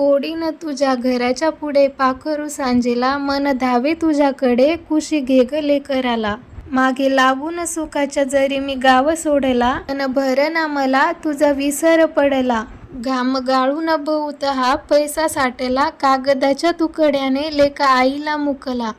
फोडीन तुझ्या घराच्या पुढे पाखरू सांजेला, मन धावे तुझ्याकडे कुशी घे ग लेकराला. मागे लागून सुखाच्या जरी मी गाव सोडला, अन भरना मला तुझा विसर पडला. घाम गाळून बहुत हा पैसा साठला, कागदाच्या तुकड्याने लेका आईला मुकला.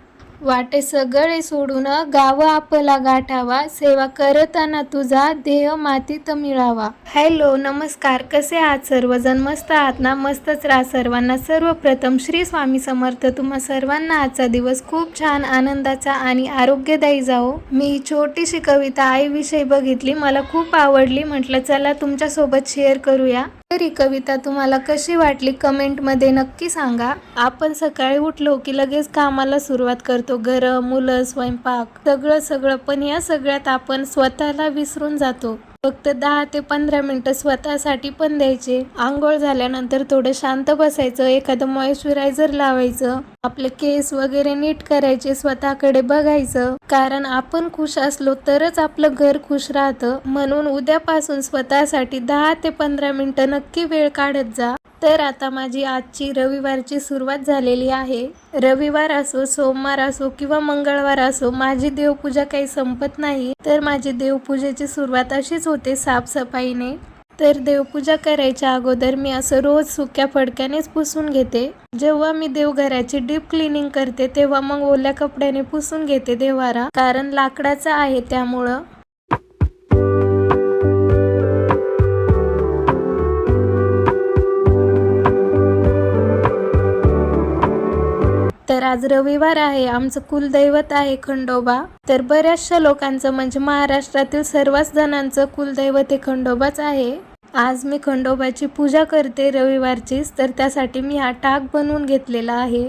वाटे सगळे सोडून गाव आपला गाठावा, सेवा करताना तुझा देह मातीत मिळावा. हॅलो नमस्कार, कसे आहात सर्वजण? मस्त आहात ना? मस्तच राहा सर्वांना. सर्वप्रथम श्री स्वामी समर्थ. तुम्हा सर्वांना आजचा दिवस खूप छान, आनंदाचा आणि आरोग्यदायी जाओ. मी ही छोटीशी कविता आईविषयी बघितली, मला खूप आवडली. म्हटलं चला तुमच्यासोबत शेअर करूया. तर ही कविता तुम्हाला कशी वाटली कमेंटमध्ये नक्की सांगा. आपण सकाळी उठलो की लगेच कामाला सुरुवात करतो. घर, मुलं, स्वयंपाक सगळं, पण या सगळ्यात आपण स्वतःला विसरून जातो. फक्त 10 ते 15 मिनिटं स्वतःसाठी पण द्यायचे. आंघोळ झाल्यानंतर थोडं शांत बसायचं, एखादं मॉइश्चरायझर लावायचं, आपले केस वगैरे नीट करायचे, स्वतःकडे बघायचं. कारण आपण खुश असलो तरच आपलं घर खुश राहतं. म्हणून उद्यापासून स्वतःसाठी 10 ते 15 मिनिटं नक्की वेळ काढत जा. तर आता माझी आजची रविवारची सुरुवात झालेली आहे. रविवार असो, सोमवार असो किंवा मंगळवार असो, माझी देवपूजा काही संपत नाही. तर माझी देवपूजेची सुरुवात अशीच होते, साफसफाईने. तर देवपूजा करायच्या अगोदर मी असं रोज सुक्या फडक्यानेच पुसून घेते. जेव्हा मी देवघराची डीप क्लिनिंग करते तेव्हा मग ओल्या कपड्याने पुसून घेते देवारा, कारण लाकडाचा आहे त्यामुळं. तर आज रविवार आहे, आमचं कुलदैवत आहे खंडोबा. तर बऱ्याचशा लोकांचं म्हणजे महाराष्ट्रातील सर्वच जणांचं कुलदैवत हे खंडोबाच आहे. आज मी खंडोबाची पूजा करते रविवारचीच, तर त्यासाठी मी हा टाक बनवून घेतलेला आहे.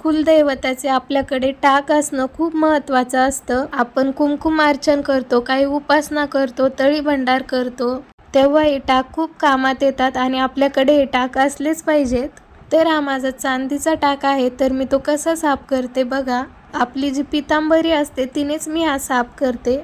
कुलदैवताचे आपल्याकडे टाक असणं खूप महत्त्वाचं असतं. आपण कुंकुमार्चन करतो, काही उपासना करतो, तळीभंडार करतो, तेव्हा हे टाक खूप कामात येतात आणि आपल्याकडे हे टाक असलेच पाहिजेत. तर हा माझा चांदीचा टाक आहे. तर मी तो कसा साफ करते बघा. आपली जी पितांबरी असते तिनेच मी हा साफ करते.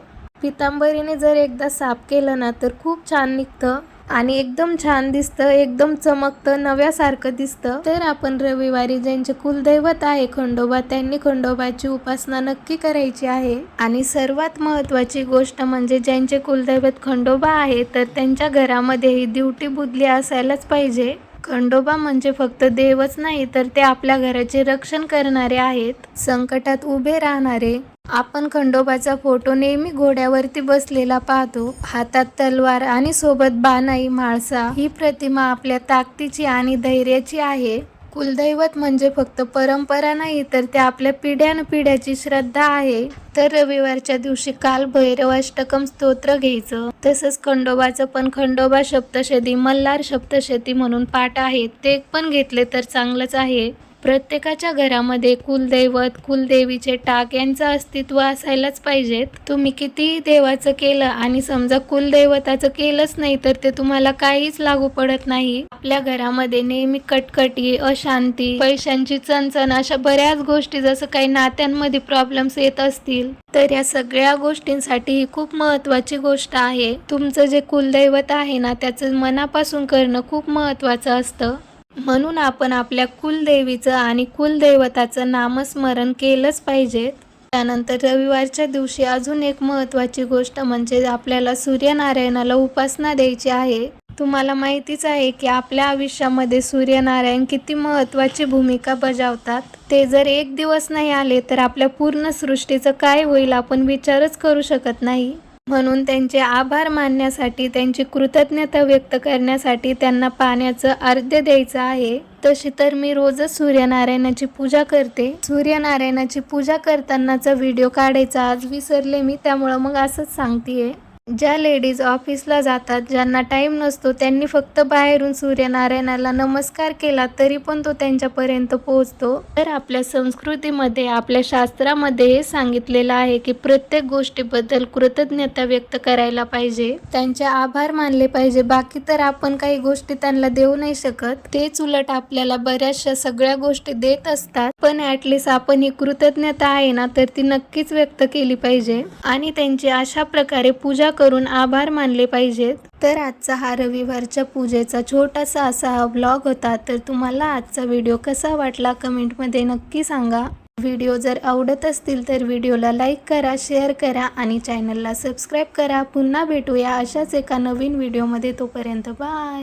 पितांबरीने जर एकदा साफ केलं ना तर खूप छान निघतं आणि एकदम छान दिसतं, एकदम चमकतं, नव्यासारखं दिसतं. तर आपण रविवारी ज्यांचे कुलदैवत आहे खंडोबा, त्यांनी खंडोबाची उपासना नक्की करायची आहे. आणि सर्वात महत्त्वाची गोष्ट म्हणजे ज्यांचे कुलदैवत खंडोबा आहे तर त्यांच्या घरामध्ये ही दिवटी बुदली असायलाच पाहिजे. खंडोबा म्हणजे फक्त देवच नाही, तर ते आपल्या घराचे रक्षण करणारे आहेत, संकटात उभे राहणारे. आपण खंडोबाचा फोटो नेहमी घोड्यावरती बसलेला पाहतो, हातात तलवार आणि सोबत बाणाई म्हाळसा. ही प्रतिमा आपल्या ताकदीची आणि धैर्याची आहे. कुलदैवत म्हणजे फक्त परंपरा नाही, तर ते आपल्या पिढ्यानपिढ्याची श्रद्धा आहे. तर रविवारच्या दिवशी काल भैरव अष्टकम स्तोत्र घ्यायचं. तसंच खंडोबाचं पण खंडोबा सप्तशती, मल्हार सप्तशती म्हणून पाठ आहे, ते पण घेतले तर चांगलंच आहे. प्रत्येकाच्या घरामध्ये कुलदैवत, कुलदेवीचे टाक यांचं अस्तित्व असायलाच पाहिजेत. तुम्ही कितीही देवाचं केलं आणि समजा कुलदैवताचं केलंच नाही तर ते तुम्हाला काहीच लागू पडत नाही. आपल्या घरामध्ये नेहमी कटकटी, अशांती, पैशांची चणचण अशा बऱ्याच गोष्टी, जसं काही नात्यांमध्ये प्रॉब्लेम्स येत असतील, तर या सगळ्या गोष्टींसाठी ही खूप महत्त्वाची गोष्ट आहे. तुमचं जे कुलदैवत आहे ना त्याचं मनापासून करणं खूप महत्त्वाचं असतं. म्हणून आपण आपल्या कुलदेवीचं आणि कुलदैवताचं नामस्मरण केलंच पाहिजे. त्यानंतर रविवारच्या दिवशी अजून एक महत्त्वाची गोष्ट म्हणजे आपल्याला सूर्यनारायणाला उपासना द्यायची आहे. तुम्हाला माहितीच आहे की आपल्या आयुष्यामध्ये सूर्यनारायण किती महत्त्वाची भूमिका बजावतात. ते जर एक दिवस नाही आले तर आपल्या पूर्ण सृष्टीचं काय होईल आपण विचारच करू शकत नाही. म्हणून त्यांचे आभार मानण्यासाठी, त्यांची कृतज्ञता व्यक्त करण्यासाठी त्यांना पाण्याचं अर्घ्य द्यायचं आहे. तशी तर मी रोजच सूर्यनारायणाची पूजा करते. सूर्यनारायणाची पूजा करतानाचा व्हिडिओ काढायचा आज विसरले मी, त्यामुळं मग असंच सांगतेय. ज्या लेडीज ऑफिसला जातात, ज्यांना टाईम नसतो, त्यांनी फक्त बाहेरून सूर्यनारायणाला नमस्कार केला तरी पण तो त्यांच्यापर्यंत पोहोचतो. तर आपल्या संस्कृतीमध्ये, आपल्या शास्त्रामध्ये हे सांगितलेलं आहे की प्रत्येक गोष्टीबद्दल कृतज्ञता व्यक्त करायला पाहिजे, त्यांचे आभार मानले पाहिजे. बाकी तर आपण काही गोष्टी त्यांना देऊ नाही शकत, तेच उलट आपल्याला बऱ्याचशा सगळ्या गोष्टी देत असतात. पण ॲटलिस्ट आपण ही कृतज्ञता आहे ना तर ती नक्कीच व्यक्त केली पाहिजे आणि त्यांची अशा प्रकारे पूजा करून आभार मानले पाहिजेत. तर आजचा हा रविवारच्या पूजेचा छोटासा असा हा व्लॉग होता. तर तुम्हाला आजचा व्हिडिओ कसा वाटला कमेंटमध्ये नक्की सांगा. व्हिडिओ जर आवडत असतील तर व्हिडिओला लाईक करा, शेअर करा आणि चॅनलला सबस्क्राईब करा. पुन्हा भेटूया अशाच एका नवीन व्हिडिओमध्ये. तोपर्यंत बाय.